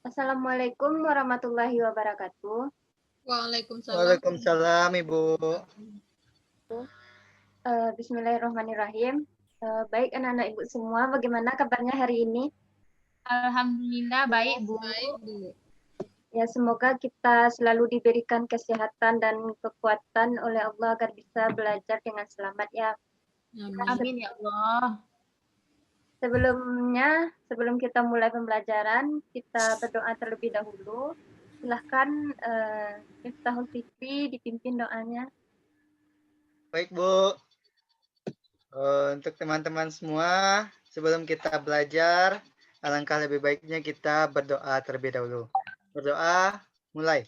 Assalamualaikum warahmatullahi wabarakatuh. Waalaikumsalam. Waalaikumsalam, Ibu. Bismillahirrahmanirrahim. Baik anak-anak Ibu semua, bagaimana kabarnya hari ini? Alhamdulillah baik, Bu. Baik, Bu. Ya, semoga kita selalu diberikan kesehatan dan kekuatan oleh Allah agar bisa belajar dengan selamat ya. Amin. Amin ya Allah. Sebelum kita mulai pembelajaran, kita berdoa terlebih dahulu. Silahkan Miftahul Fikri dipimpin doanya. Baik, Bu. Untuk teman-teman semua, sebelum kita belajar, alangkah lebih baiknya kita berdoa terlebih dahulu. Berdoa, mulai.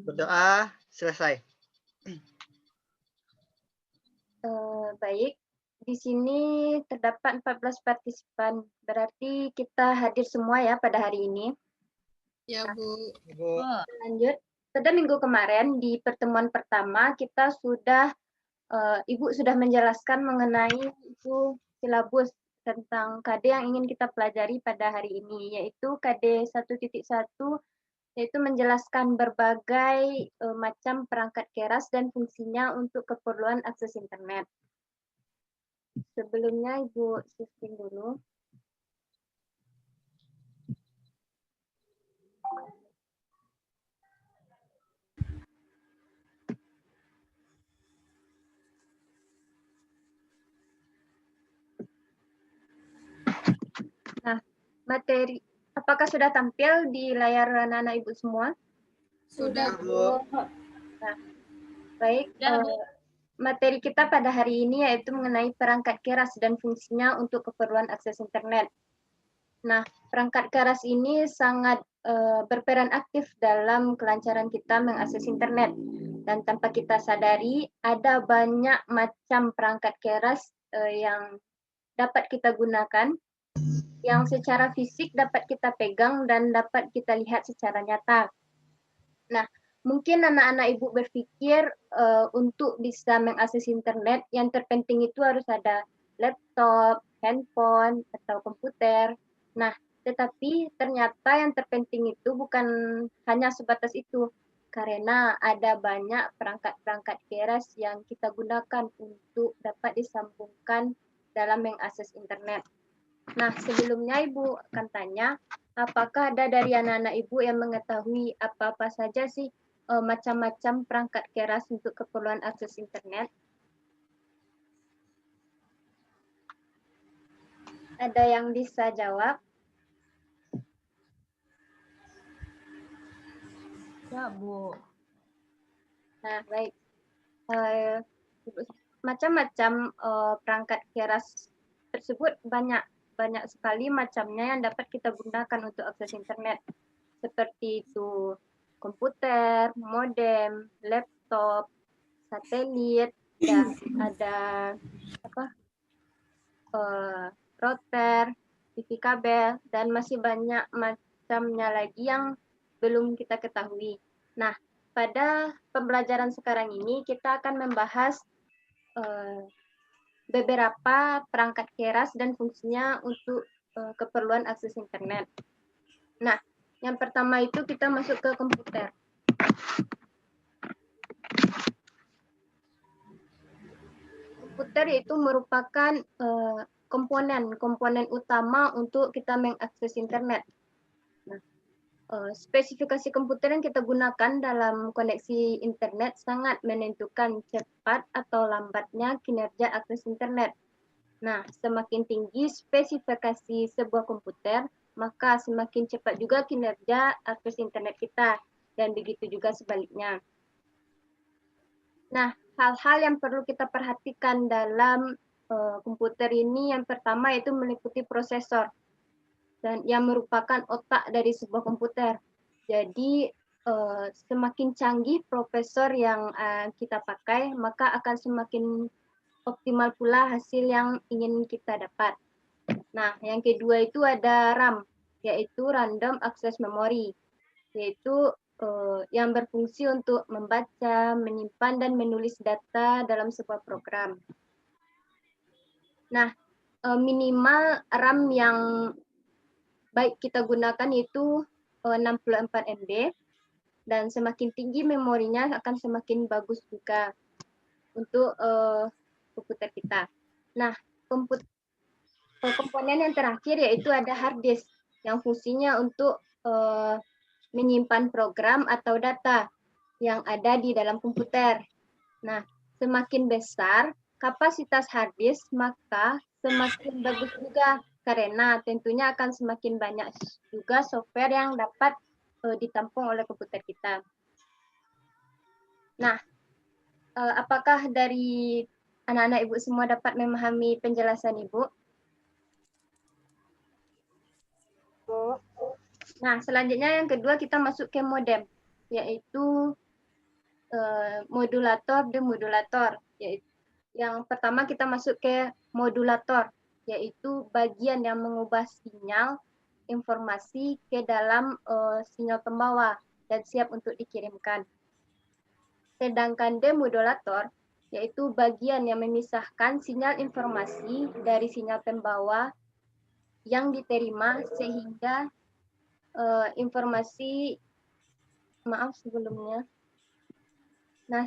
Berdoa, selesai. Baik, di sini terdapat 14 partisipan, berarti kita hadir semua ya pada hari ini. Ya, Bu. Ibu. Lanjut, pada minggu kemarin di pertemuan pertama kita sudah, Ibu sudah menjelaskan mengenai itu silabus tentang KD yang ingin kita pelajari pada hari ini, yaitu KD 1.1, yaitu menjelaskan berbagai macam perangkat keras dan fungsinya untuk keperluan akses internet. Sebelumnya Ibu shifting dulu. Nah, materi apakah sudah tampil di layar anak-anak Ibu semua? Sudah, Bu. Nah, baik. Sudah, Bu. Materi kita pada hari ini yaitu mengenai perangkat keras dan fungsinya untuk keperluan akses internet. Nah, perangkat keras ini sangat berperan aktif dalam kelancaran kita mengakses internet. Dan tanpa kita sadari, ada banyak macam perangkat keras yang dapat kita gunakan, yang secara fisik dapat kita pegang dan dapat kita lihat secara nyata. Nah, mungkin anak-anak Ibu berpikir untuk bisa mengakses internet yang terpenting itu harus ada laptop, handphone, atau komputer. Nah, tetapi ternyata yang terpenting itu bukan hanya sebatas itu, karena ada banyak perangkat-perangkat keras yang kita gunakan untuk dapat disambungkan dalam mengakses internet. Nah, sebelumnya Ibu akan tanya, apakah ada dari anak-anak Ibu yang mengetahui apa-apa saja sih macam-macam perangkat keras untuk keperluan akses internet? Ada yang bisa jawab? Ya, Bu. Nah, baik. Macam-macam perangkat keras tersebut banyak sekali macamnya yang dapat kita gunakan untuk akses internet. Seperti itu komputer, modem, laptop, satelit, dan ada router, TV kabel, dan masih banyak macamnya lagi yang belum kita ketahui. Nah, pada pembelajaran sekarang ini kita akan membahas beberapa perangkat keras dan fungsinya untuk keperluan akses internet. Nah, yang pertama itu kita masuk ke komputer. Komputer itu merupakan komponen utama untuk kita mengakses internet. Nah, spesifikasi komputer yang kita gunakan dalam koneksi internet sangat menentukan cepat atau lambatnya kinerja akses internet. Nah, semakin tinggi spesifikasi sebuah komputer, maka semakin cepat juga kinerja akses internet kita, dan begitu juga sebaliknya. Nah, hal-hal yang perlu kita perhatikan dalam komputer ini yang pertama yaitu meliputi prosesor, dan yang merupakan otak dari sebuah komputer. Jadi semakin canggih prosesor yang kita pakai, maka akan semakin optimal pula hasil yang ingin kita dapat. Nah, yang kedua itu ada RAM, yaitu Random Access Memory, yaitu yang berfungsi untuk membaca, menyimpan, dan menulis data dalam sebuah program. Nah, minimal RAM yang baik kita gunakan itu 64 MB, dan semakin tinggi memorinya akan semakin bagus juga untuk komputer kita. Nah, komponen yang terakhir yaitu ada hard disk yang fungsinya untuk menyimpan program atau data yang ada di dalam komputer. Nah, semakin besar kapasitas hard disk, maka semakin bagus juga karena tentunya akan semakin banyak juga software yang dapat ditampung oleh komputer kita. Nah, apakah dari anak-anak Ibu semua dapat memahami penjelasan Ibu? Nah, selanjutnya yang kedua kita masuk ke modem, yaitu modulator demodulator. Yang pertama kita masuk ke modulator, yaitu bagian yang mengubah sinyal informasi ke dalam sinyal pembawa dan siap untuk dikirimkan. Sedangkan demodulator yaitu bagian yang memisahkan sinyal informasi dari sinyal pembawa yang diterima sehingga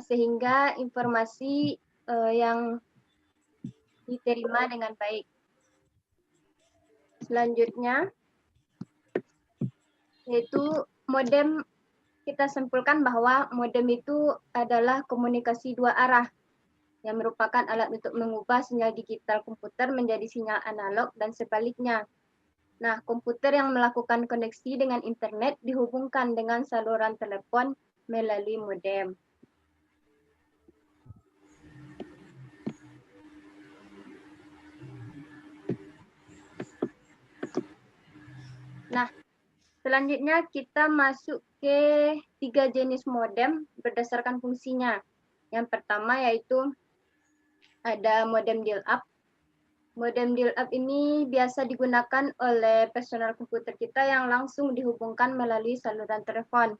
sehingga informasi yang diterima dengan baik. Selanjutnya yaitu modem. Kita simpulkan bahwa modem itu adalah komunikasi dua arah yang merupakan alat untuk mengubah sinyal digital komputer menjadi sinyal analog dan sebaliknya. Nah, komputer yang melakukan koneksi dengan internet dihubungkan dengan saluran telepon melalui modem. Nah, selanjutnya kita masuk ke 3 jenis modem berdasarkan fungsinya. Yang pertama yaitu ada modem dial-up. Modem dial-up ini biasa digunakan oleh personal komputer kita yang langsung dihubungkan melalui saluran telepon.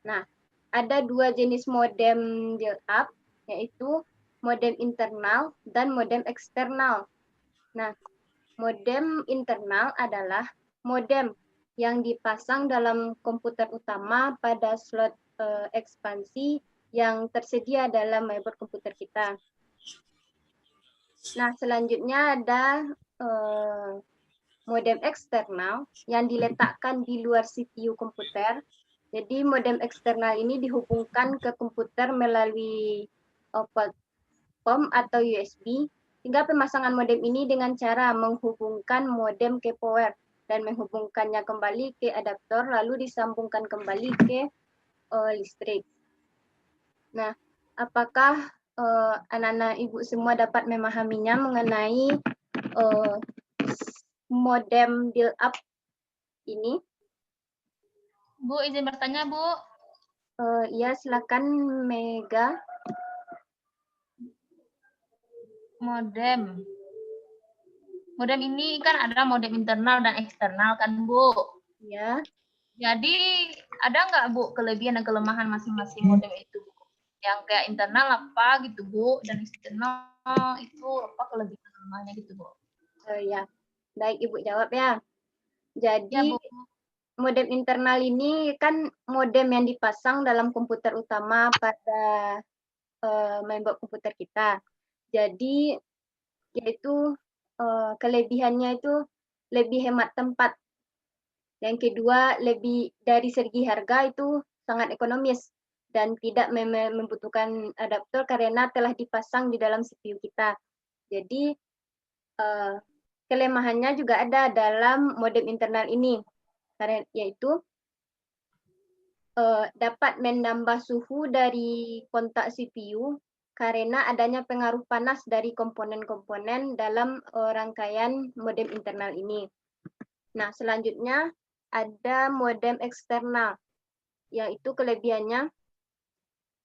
Nah, ada 2 jenis modem dial-up, yaitu modem internal dan modem eksternal. Nah, modem internal adalah modem yang dipasang dalam komputer utama pada slot ekspansi yang tersedia dalam mainboard komputer kita. Nah, selanjutnya ada modem eksternal yang diletakkan di luar CPU komputer. Jadi modem eksternal ini dihubungkan ke komputer melalui port POM atau USB, sehingga pemasangan modem ini dengan cara menghubungkan modem ke power dan menghubungkannya kembali ke adaptor lalu disambungkan kembali ke listrik. Nah, apakah anak-anak Ibu semua dapat memahaminya mengenai modem dial-up ini? Bu, izin bertanya, Bu. Ya, silakan Mega. Modem. Modem ini kan ada modem internal dan eksternal kan, Bu? Ya. Jadi ada nggak, Bu, kelebihan dan kelemahan masing-masing modem itu? Yang kayak internal apa gitu, Bu? Dan eksternal itu apa kelebihan dan kelemahannya gitu, Bu? Ya, baik Ibu jawab ya. Jadi Ya, Bu. modem internal ini kan modem yang dipasang dalam komputer utama pada mainboard komputer kita. Jadi yaitu kelebihannya itu lebih hemat tempat. Yang kedua, lebih dari segi harga itu sangat ekonomis dan tidak membutuhkan adaptor karena telah dipasang di dalam CPU kita. Jadi kelemahannya juga ada dalam modem internal ini, yaitu dapat menambah suhu dari kontak CPU karena adanya pengaruh panas dari komponen-komponen dalam rangkaian modem internal ini. Nah, selanjutnya ada modem eksternal, yaitu kelebihannya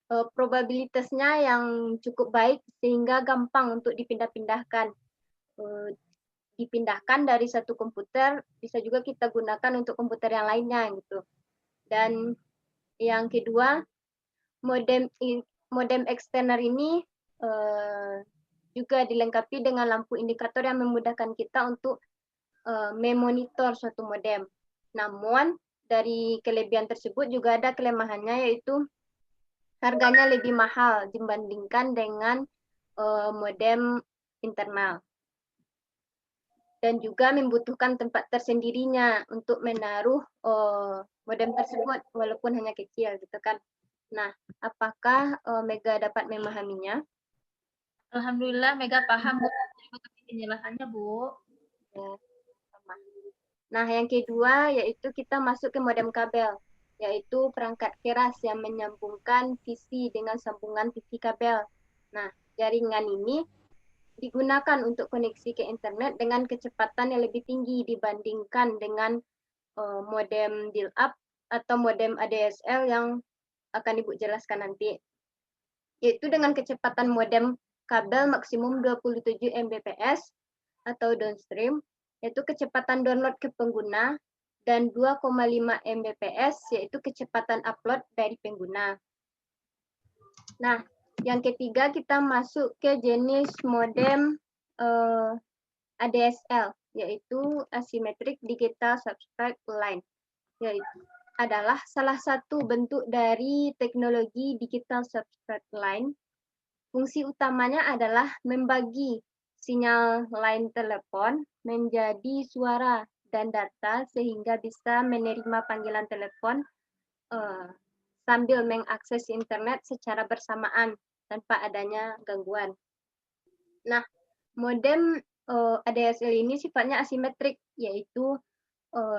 probabilitasnya yang cukup baik sehingga gampang untuk dipindah-pindahkan. Dipindahkan dari satu komputer, bisa juga kita gunakan untuk komputer yang lainnya gitu. Dan yang kedua, modem eksterner ini juga dilengkapi dengan lampu indikator yang memudahkan kita untuk memonitor suatu modem. Namun dari kelebihan tersebut juga ada kelemahannya, yaitu harganya lebih mahal dibandingkan dengan modem internal. Dan juga membutuhkan tempat tersendirinya untuk menaruh modem tersebut walaupun hanya kecil gitu kan. Nah, apakah Mega dapat memahaminya? Alhamdulillah Mega paham Bu. Terima kasih penjelasannya Bu. Ya, sama. Nah, yang kedua yaitu kita masuk ke modem kabel, yaitu perangkat keras yang menyambungkan PC dengan sambungan TV kabel. Nah, jaringan ini digunakan untuk koneksi ke internet dengan kecepatan yang lebih tinggi dibandingkan dengan modem dial-up atau modem ADSL yang akan Ibu jelaskan nanti. Yaitu dengan kecepatan modem kabel maksimum 27 Mbps atau downstream, yaitu kecepatan download ke pengguna, dan 2,5 Mbps yaitu kecepatan upload dari pengguna. Nah, yang ketiga kita masuk ke jenis modem ADSL, yaitu Asymmetric Digital Substrate Line, yaitu adalah salah satu bentuk dari teknologi digital substrate line. Fungsi utamanya adalah membagi sinyal line telepon menjadi suara dan data sehingga bisa menerima panggilan telepon sambil mengakses internet secara bersamaan tanpa adanya gangguan. Nah, modem ADSL ini sifatnya asimetrik, yaitu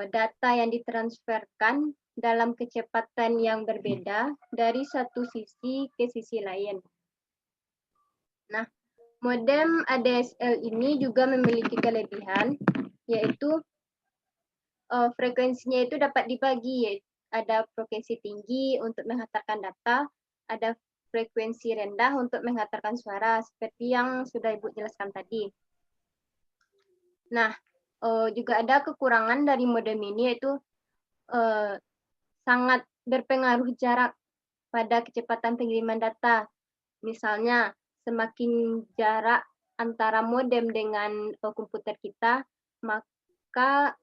data yang ditransferkan dalam kecepatan yang berbeda dari satu sisi ke sisi lain. Nah, modem ADSL ini juga memiliki kelebihan, yaitu frekuensinya itu dapat dibagi, yaitu ada frekuensi tinggi untuk menghantarkan data, ada frekuensi rendah untuk menghantarkan suara, seperti yang sudah Ibu jelaskan tadi. Nah, juga ada kekurangan dari modem ini, yaitu sangat berpengaruh jarak pada kecepatan pengiriman data. Misalnya, semakin jarak antara modem dengan komputer kita, maka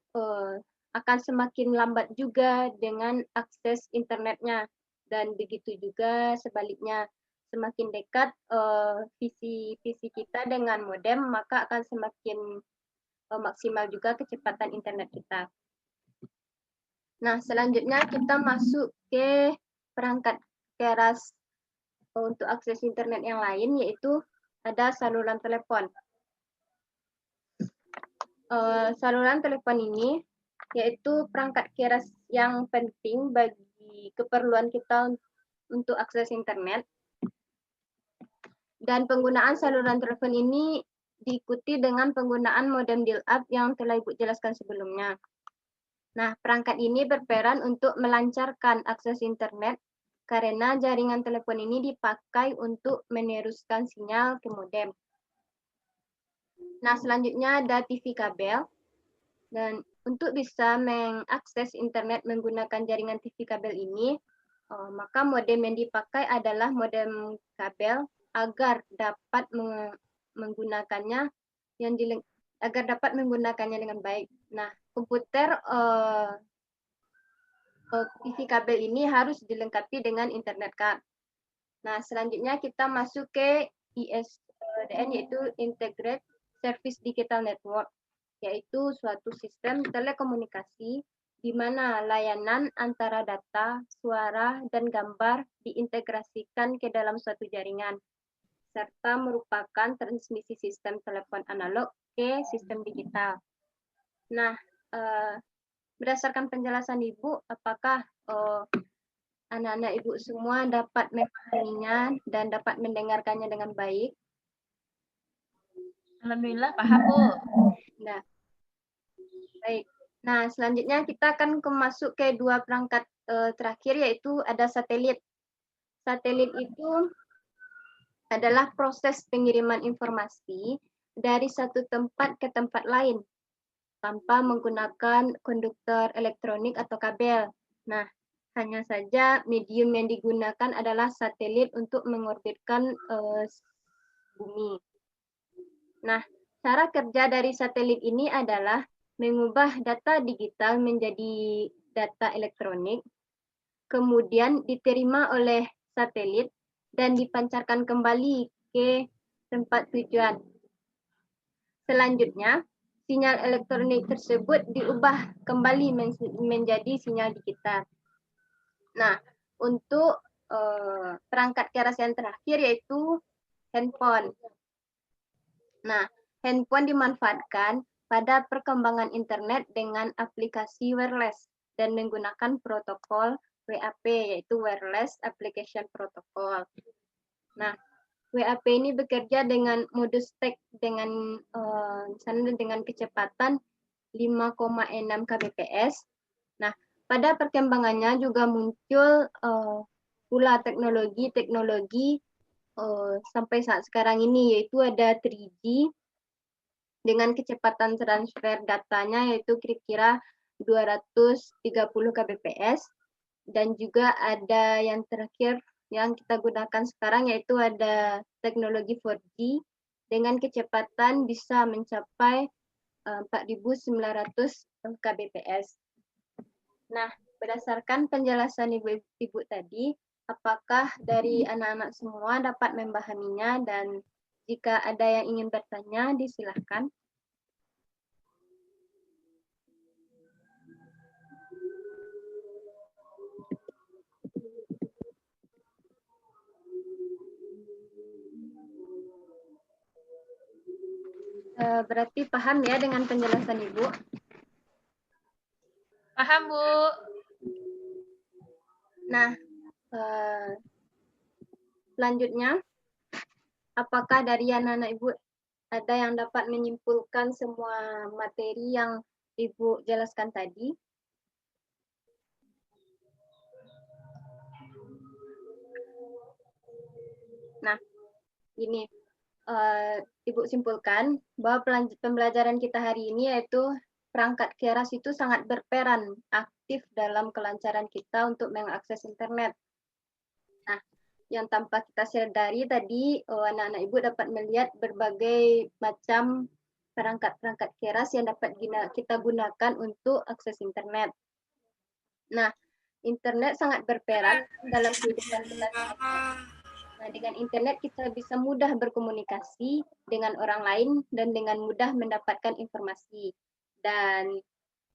akan semakin lambat juga dengan akses internetnya. Dan begitu juga sebaliknya, semakin dekat PC kita dengan modem, maka akan semakin maksimal juga kecepatan internet kita. Nah, selanjutnya kita masuk ke perangkat keras untuk akses internet yang lain, yaitu ada saluran telepon. Saluran telepon ini yaitu perangkat keras yang penting bagi keperluan kita untuk akses internet. Dan penggunaan saluran telepon ini diikuti dengan penggunaan modem dial-up yang telah Ibu jelaskan sebelumnya. Nah, perangkat ini berperan untuk melancarkan akses internet karena jaringan telepon ini dipakai untuk meneruskan sinyal ke modem. Nah, selanjutnya ada TV kabel. Dan untuk bisa mengakses internet menggunakan jaringan TV kabel ini, maka modem yang dipakai adalah modem kabel agar dapat menggunakannya dengan baik. Nah, komputer TV kabel ini harus dilengkapi dengan internet card. Nah, selanjutnya kita masuk ke ISDN, yaitu Integrated Service Digital Network, yaitu suatu sistem telekomunikasi di mana layanan antara data, suara, dan gambar diintegrasikan ke dalam suatu jaringan, serta merupakan transmisi sistem telepon analog ke sistem digital. Nah, berdasarkan penjelasan Ibu, apakah anak-anak Ibu semua dapat memahaminya dan dapat mendengarkannya dengan baik? Alhamdulillah paham Bu. Nah, baik. Nah, selanjutnya kita akan masuk ke dua perangkat terakhir, yaitu ada satelit. Satelit itu adalah proses pengiriman informasi dari satu tempat ke tempat lain tanpa menggunakan konduktor elektronik atau kabel. Nah, hanya saja medium yang digunakan adalah satelit untuk mengorbitkan bumi. Nah, cara kerja dari satelit ini adalah mengubah data digital menjadi data elektronik, kemudian diterima oleh satelit dan dipancarkan kembali ke tempat tujuan. Selanjutnya, sinyal elektronik tersebut diubah kembali menjadi sinyal digital. Nah, untuk perangkat keras yang terakhir yaitu handphone. Nah, handphone dimanfaatkan pada perkembangan internet dengan aplikasi wireless dan menggunakan protokol WAP yaitu Wireless Application Protocol. Nah, WAP ini bekerja dengan modus TEC dengan misalnya dengan kecepatan 5,6 kbps. Nah, pada perkembangannya juga muncul pula teknologi sampai saat sekarang ini, yaitu ada 3G dengan kecepatan transfer datanya yaitu kira-kira 230 kbps, dan juga ada yang terakhir yang kita gunakan sekarang yaitu ada teknologi 4G dengan kecepatan bisa mencapai 4.900 kbps. Nah, berdasarkan penjelasan Ibu tadi, apakah dari anak-anak semua dapat memahaminya, dan jika ada yang ingin bertanya, disilahkan. Berarti paham ya dengan penjelasan Ibu? Paham, Bu. Nah, selanjutnya, apakah dari anak-anak Ibu ada yang dapat menyimpulkan semua materi yang Ibu jelaskan tadi? Nah, ini Ibu simpulkan bahwa pembelajaran kita hari ini yaitu perangkat keras itu sangat berperan aktif dalam kelancaran kita untuk mengakses internet. Nah, yang tanpa kita sadari tadi, anak-anak Ibu dapat melihat berbagai macam perangkat-perangkat keras yang dapat kita gunakan untuk akses internet. Nah, internet sangat berperan dalam kehidupan kita sehari-hari. Nah, dengan internet kita bisa mudah berkomunikasi dengan orang lain dan dengan mudah mendapatkan informasi. Dan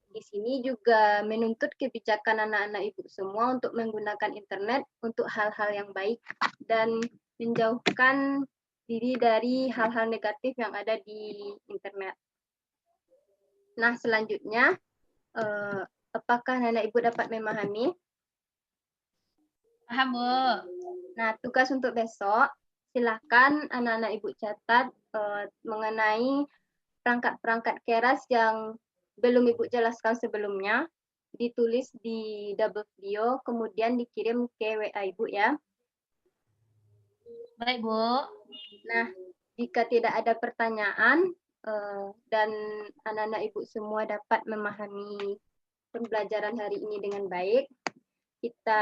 di sini juga menuntut kebijakan anak-anak Ibu semua untuk menggunakan internet untuk hal-hal yang baik dan menjauhkan diri dari hal-hal negatif yang ada di internet. Nah, selanjutnya, apakah anak-anak Ibu dapat memahami? Paham, Bu. Nah, tugas untuk besok, silakan anak-anak Ibu catat mengenai perangkat-perangkat keras yang belum Ibu jelaskan sebelumnya, ditulis di double video, kemudian dikirim ke WA Ibu ya. Baik, Bu. Nah, jika tidak ada pertanyaan dan anak-anak Ibu semua dapat memahami pembelajaran hari ini dengan baik, kita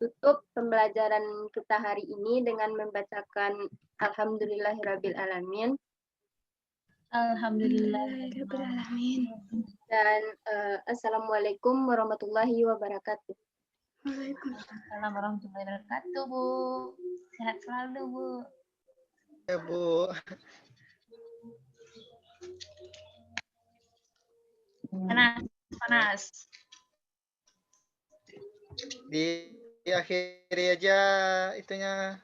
tutup pembelajaran kita hari ini dengan membacakan Alhamdulillahirrabbilalamin. Alhamdulillahirrahmanirrahim. Dan Assalamualaikum warahmatullahi wabarakatuh. Waalaikumsalam warahmatullahi wabarakatuh, Bu. Sehat selalu, Bu. Ya, Bu. Panas. Diakhiri aja itunya